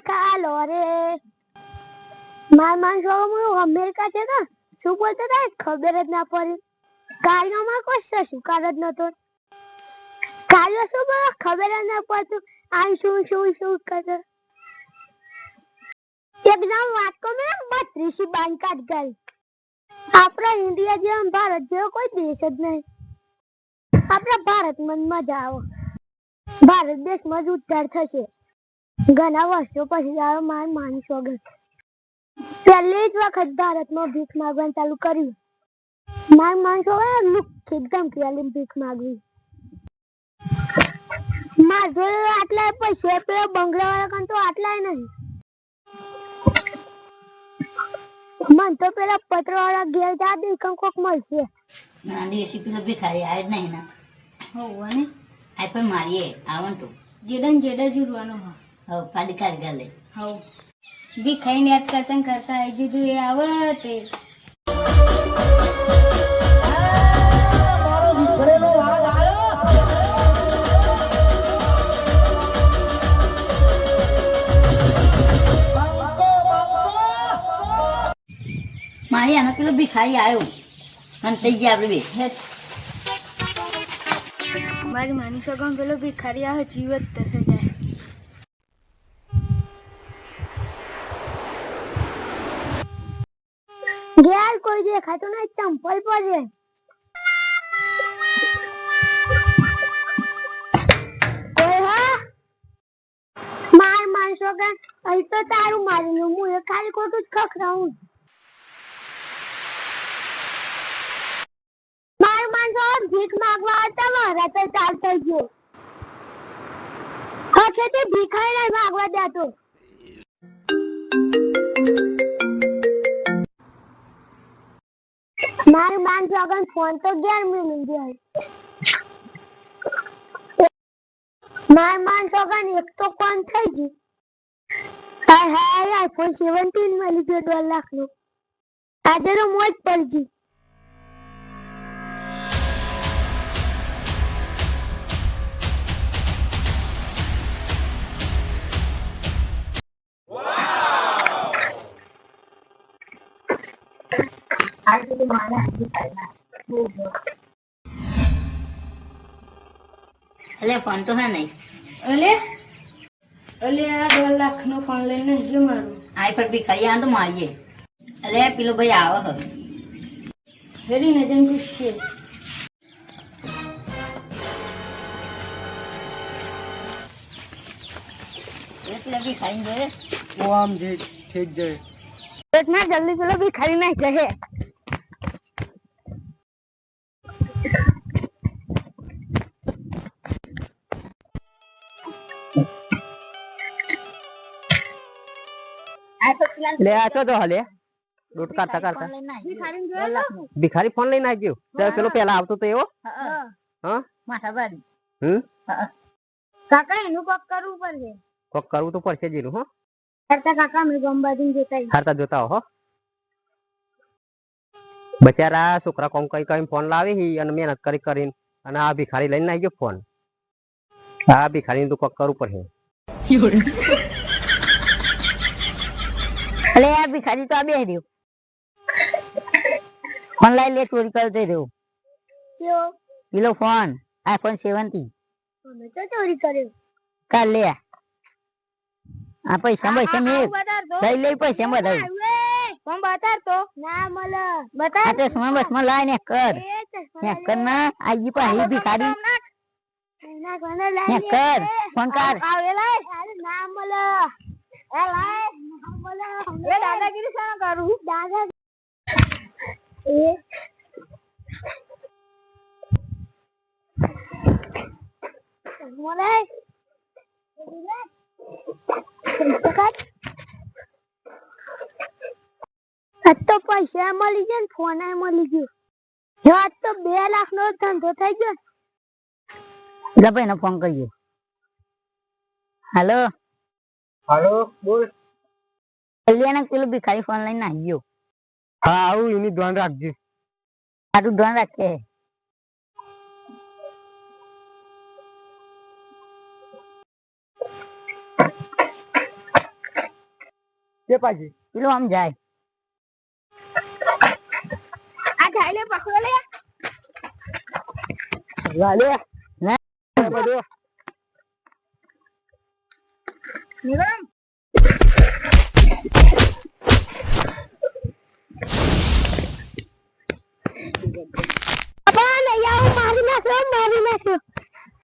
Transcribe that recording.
ખા લો રે માર છોકરો અમેરિકા છે ને શું બોલતો હતા ખબર જ ના પડી કાર્યોમાં કોઈ શિકાર જ નતો કાર્યો શું બોલો ખબર જ ના પડતું આ શું કરે એકદમ વાટકો મેં 32 બાંધ કાઢ ગઈ આપણા ઇન્ડિયા જેમ ભારત જેવો કોઈ દેશ જ નહીં આપણા ભારતમાં મજા આવે ભારત દેશમાં જ ઉદ્ધાર થશે ઘણા વર્ષો પછી આવો માર માની સ્વાગત પહેલી જ વખત ભારતમાં ભીખ માંગવાનું ચાલુ કર્યું માર માણસો એકદમ પેલી ભીખ માંગવી માર જોડે આટલા પૈસા પેલો બંગલા વાળા કાન તો આટલાય નહીં મન તો પેલા પત્ર વાળા ઘેર જા દે કોક મળશે ના દેશી પેલો ભિખારી આવે જ નહીં ના હોવ ને આ પણ મારીએ આવન તો જેડા જુરવાનો હા હવે પાડી કાઢી ગાલે હોવ ભીખાઈને યાદ કરતા આવી દીધું એ આવે તે મારી આનો પેલો ભિખારી આવ્યો અને થઈ ગયા આપણે બે મારી માની સગમ પેલો ભિખારી આવે જીવત તરફ જાય ઘેર કોઈ દેખાતું નહીં ચંપલ પડે માર માણસો કે અહીં તો તારું મારેલું હું એ ખાલી ખોટું જ ખખરાવું માર માણસો ભીખ માંગવા આવતા મારા તો ચાલ થઈ ગયો હખેથી ભીખાઈ નહીં માંગવા દેતો મારું માણસો અગર ફોન તો ઘેર મિલી જાય માર માણસો અગર એક તો કોણ થઈ ગયું હાય આઈફોન 17 મળી ગયો 2 લાખનો આજે તો મોજ પડી ગઈ એટલે ફોન તો હે નહીં અલે આ 2 લાખનો ફોન લઈને જો મારું આ પર ભિખારી આવે તો મારીએ અરે પેલો ભાઈ આવે હવે વેરી નજન પૂછશે પેલા ભિખારી જોડે ઓ આમ જે ઠીક જાય इतना जल्दी चलो भी खड़ी नहीं चाहिए ले आचो तो हले लूट करता करता भिखारी फोन લઈને આવ્યો તો પેલો પહેલા આવતો તો એવો હા માથાભારી કાકા એનું કોક કરવું પડશે કોક કરવું તો પડશે જીનું હો કરતા કાકા અમે ગંબાદીન જોતા હારતા જોતા હો બચારા છોકરા કોમ કઈ ફોન લાવી હી અને મહેનત કરીને અને આ ભિખારી લઈને આવી ગયો ફોન આ ભિખારી તો કોક કરવું પડશે અલે આ ભિખારી તો આ બે રહ્યો ફોન લઈ લે ચોરી કરતો રહ્યો કયો પેલો ફોન આઈફોન 17 અમે તો ચોરી કર્યો કાલ લે આ પૈસા મેં લઈ લે પૈસા બધા કોણ બતાર તો ના મલે બતાર આ તો સમય બસ માં લાઈને કર ના આજી પાહી ભિખારી ના કોને લઈ ને કર ફોન કર આવે લે ના મલે એ લાય ના મલે એ દાદાગીરી સા કરું દાદા એ મોલે તો પૈસા મળી ગયા ને ફોન મળી ગયો જો આજ તો 2 લાખનો ધંધો થઈ ગયો ગભાઈ ને ફોન કરીએ હાલો હાલો બોલ કલ્યાણ પેલો ભિખારી ફોન લઈને આવ્યો હા આવું એની ધ્યાન રાખજે તારું ધ્યાન રાખે તે પાછી પેલું આમ જાય આ જાય લે પકડો લે વાલે ના બધું નિરમ બાબા ને યાર મારી નાખ્યો